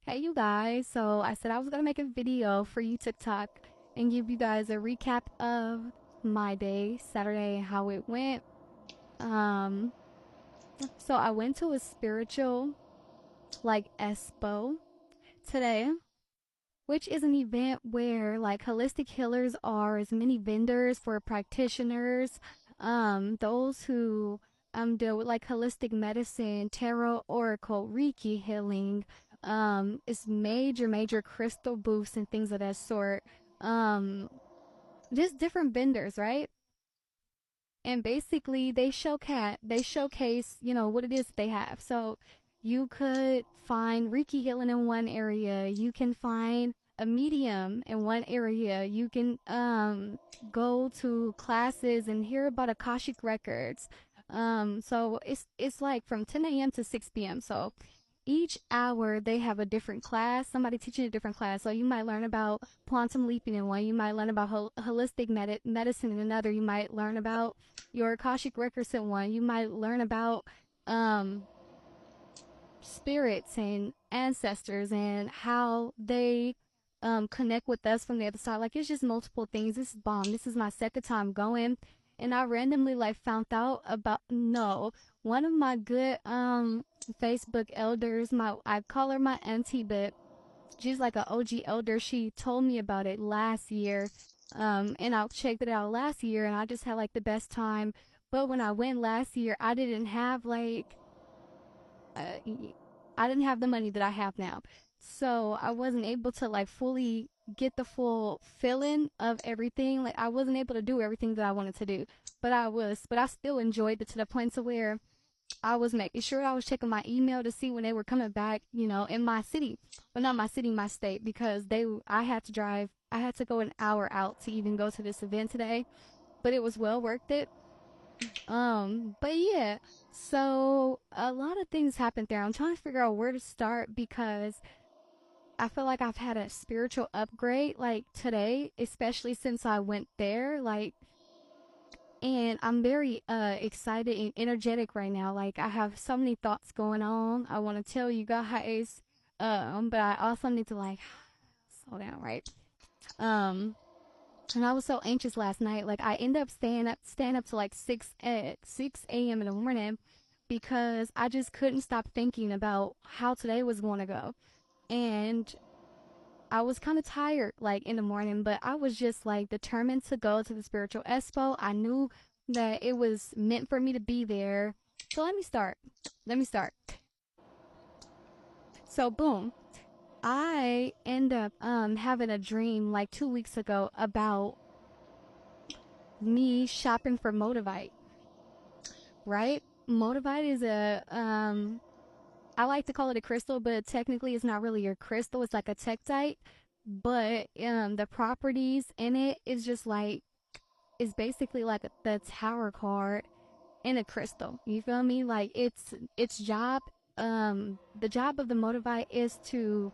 Hey you guys, so I said I was gonna make a video for you TikTok and give you guys a recap of my day, Saturday, how it went. Um, so I went to a spiritual like Expo today, which is an event where like holistic healers are as many vendors for practitioners, those who deal with like holistic medicine, tarot, oracle, Reiki healing, it's major crystal booths and things of that sort. Um, just different vendors, right? And basically they showcase, what it is they have. So you could find Reiki healing in one area, you can find a medium in one area, you can go to classes and hear about Akashic records. So it's like from 10 a.m. to 6 p.m. So each hour they have a different class, somebody teaching a different class. So you might learn about quantum leaping in one, you might learn about holistic medicine in another, you might learn about your Akashic records in one, you might learn about um spirits and ancestors and how they connect with us from the other side. Like it's just multiple things. This is bomb. This is my second time going, and I randomly like found out about no one of my good Facebook elders. My I call her my auntie, but she's like an OG elder. She told me about it last year, and I checked it out last year, and I just had like the best time. But when I went last year, I didn't have like uh, I didn't have the money that I have now. So I wasn't able to like fully get the full feeling of everything. Like I wasn't able to do everything that I wanted to do. But I still enjoyed it to the point to where I was making sure I was checking my email to see when they were coming back, in my city. But not my city, my state, because I had to go an hour out to even go to this event today. But it was well worth it. But yeah, so a lot of things happened there. I'm trying to figure out where to start because I feel like I've had a spiritual upgrade like today, especially since I went there. And I'm very excited and energetic right now. Like I have so many thoughts going on. I want to tell you guys, but I also need to like slow down, right? Um, and I was so anxious last night. Like I ended up staying up to like 6 a.m. in the morning because I just couldn't stop thinking about how today was going to go. And I was kind of tired like in the morning, but I was just like determined to go to the spiritual expo. I knew that it was meant for me to be there. So let me start. Let me start. So boom, I end up having a dream like 2 weeks ago about me shopping for Motivite, right? Motivite is a I like to call it a crystal, but technically it's not really a crystal. It's like a tektite, but the properties in it is just like it's basically like the tower card in a crystal. You feel me? Like its job the job of the Motivite is to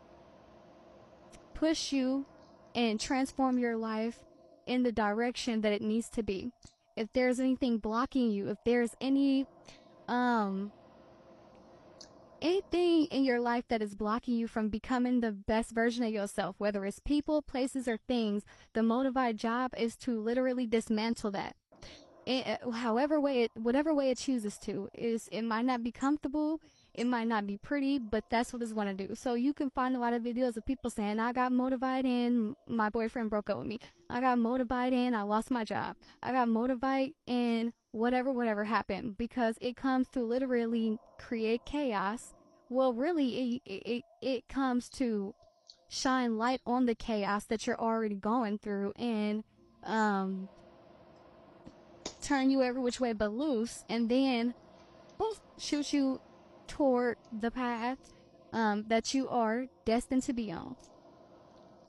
push you and transform your life in the direction that it needs to be. If there's anything blocking you, if there's um anything in your life that is blocking you from becoming the best version of yourself, whether it's people, places, or things, the Motivate job is to literally dismantle that. Whatever way it chooses to, is it might not be comfortable, it might not be pretty, but that's what it's going to do. So you can find a lot of videos of people saying, I got motivated and my boyfriend broke up with me. I got motivated and I lost my job. I got motivated and whatever happened, because it comes to literally create chaos. Well, really, it comes to shine light on the chaos that you're already going through and um turn you every which way but loose, and then poof, shoot you toward the path that you are destined to be on.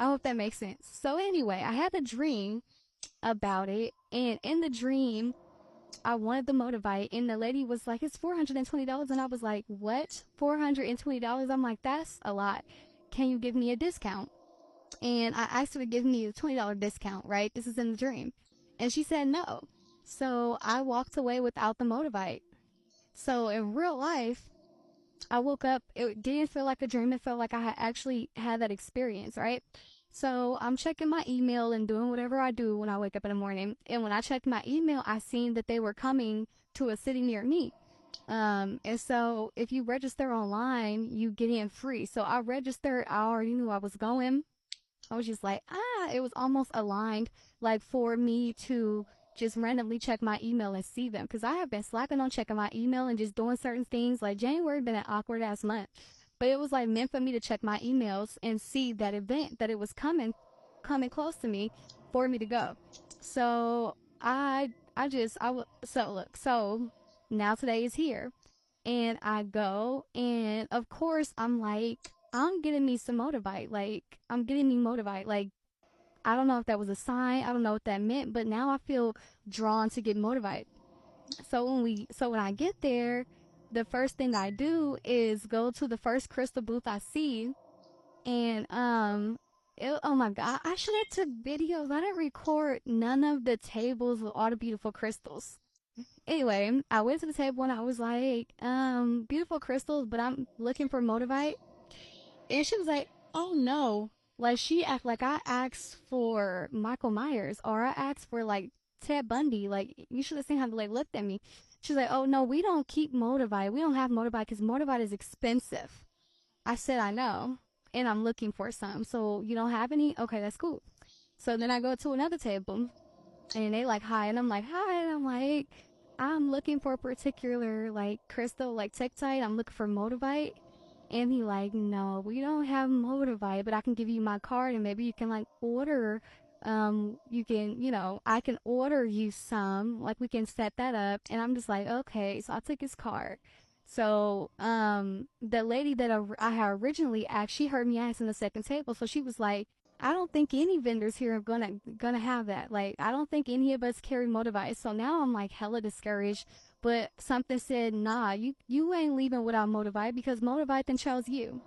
I hope that makes sense. So anyway, I had a dream about it, and in the dream, I wanted the Motivate, and the lady was like, "It's $420," and I was like, "What? $420?" I'm like, "That's a lot. Can you give me a discount?" And I asked her to give me a $20 discount, right? This is in the dream. And she said no. So I walked away without the Motivate. So in real life, I woke up, it didn't feel like a dream. It felt like I had actually had that experience, right? So I'm checking my email and doing whatever I do when I wake up in the morning. And when I checked my email, I seen that they were coming to a city near me. And so if you register online, you get in free. So I registered, I already knew I was going. I was just like, it was almost aligned, like for me to just randomly check my email and see them. Cause I have been slacking on checking my email and just doing certain things. Like January been an awkward ass month, but it was like meant for me to check my emails and see that event that it was coming close to me for me to go. So so look, so now today is here and I go, and of course I'm like, I'm getting me some motivate. Like I'm getting me motivate. Like I don't know if that was a sign. I don't know what that meant, but now I feel drawn to get motivated. So when I get there, the first thing I do is go to the first crystal booth I see, and oh my god, I should have took videos. I didn't record none of the tables with all the beautiful crystals. Anyway, I went to the table and I was like, beautiful crystals, but I'm looking for motivate. And she was like, oh no. Like she act like I asked for Michael Myers or I asked for like Ted Bundy. Like you should have seen how they like looked at me. She's like, oh no, we don't keep Motivite. We don't have Motivite because Motivite is expensive. I said, I know. And I'm looking for some. So you don't have any? Okay, that's cool. So then I go to another table and they like hi and I'm like hi and I'm like I'm looking for a particular like crystal like tektite. I'm looking for motivite. And he like, no, we don't have motivite, but I can give you my card and maybe you can like order. You can, I can order you some. Like we can set that up. And I'm just like, okay. So I took his card. So the lady that I had originally asked, she heard me ask in the second table. So she was like, I don't think any vendors here are gonna have that. Like I don't think any of us carry motivite. So now I'm like hella discouraged, but something said, nah, you ain't leaving without Motivite because Motivite then chose you.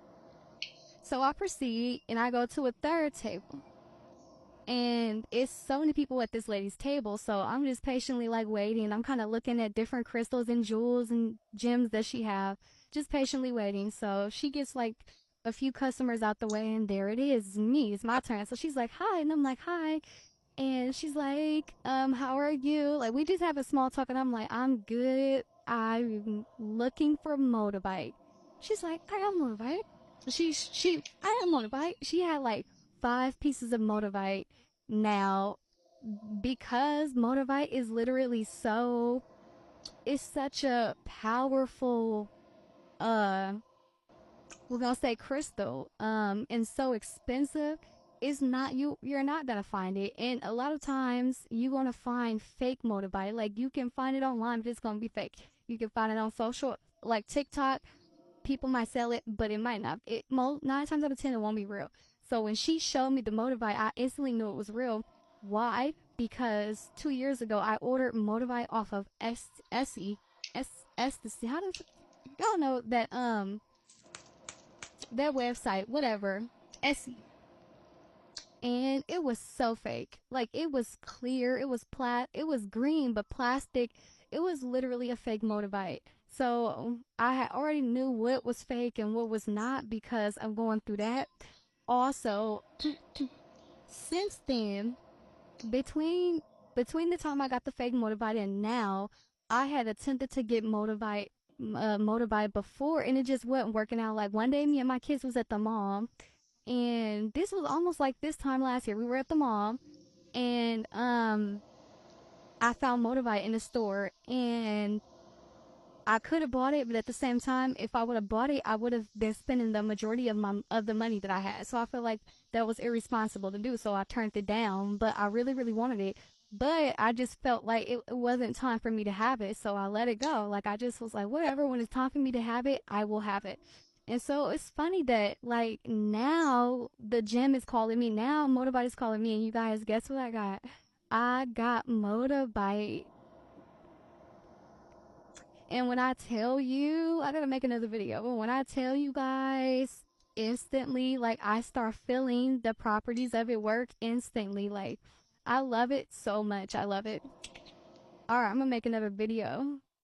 So I proceed and I go to a third table. And it's so many people at this lady's table, so I'm just patiently like waiting. I'm kind of looking at different crystals and jewels and gems that she have, just patiently waiting. So she gets like a few customers out the way, and there it is, me. It's my turn. So she's like, "Hi," and I'm like, "Hi," and she's like, how are you? Like we just have a small talk and I'm like, I'm good. I'm looking for motorbike. She's like, I am motorbike. I am motorbike. She had like 5 pieces of motorbike now because motorbike is literally it's such a powerful, uh, we're gonna say crystal, and so expensive. It's not you're not gonna find it, and a lot of times you're gonna find fake motorbike. Like you can find it online, but it's gonna be fake. You can find it on social like TikTok. People might sell it, but it might not. 9 times out of 10 it won't be real. So when she showed me the motorbike, I instantly knew it was real. Why? Because 2 years ago I ordered motorbike off of Essie. How does y'all know that their website, whatever, Essie. And it was so fake. Like it was clear, it was green but plastic. It was literally a fake motorbike. So I had already knew what was fake and what was not because I'm going through that. Also, since then, between between the time I got the fake motorbike and now, I had attempted to get motorbike before and it just wasn't working out. Like one day me and my kids was at the mall and this was almost like this time last year. We were at the mall and I found motorbike in the store and I could have bought it, but at the same time, if I would have bought it, I would have been spending the majority of the money that I had. So I feel like that was irresponsible to do. So I turned it down, but I really, really wanted it. But I just felt like it wasn't time for me to have it, so I let it go. Like I just was like, whatever. When it's time for me to have it, I will have it. And so it's funny that like now the gym is calling me. Now Motorbite is calling me, and you guys, guess what I got? I got Motorbite. And when I tell you, I gotta make another video. But when I tell you guys, instantly, like I start feeling the properties of it work instantly. Like I love it so much. I love it. All right, I'm gonna make another video.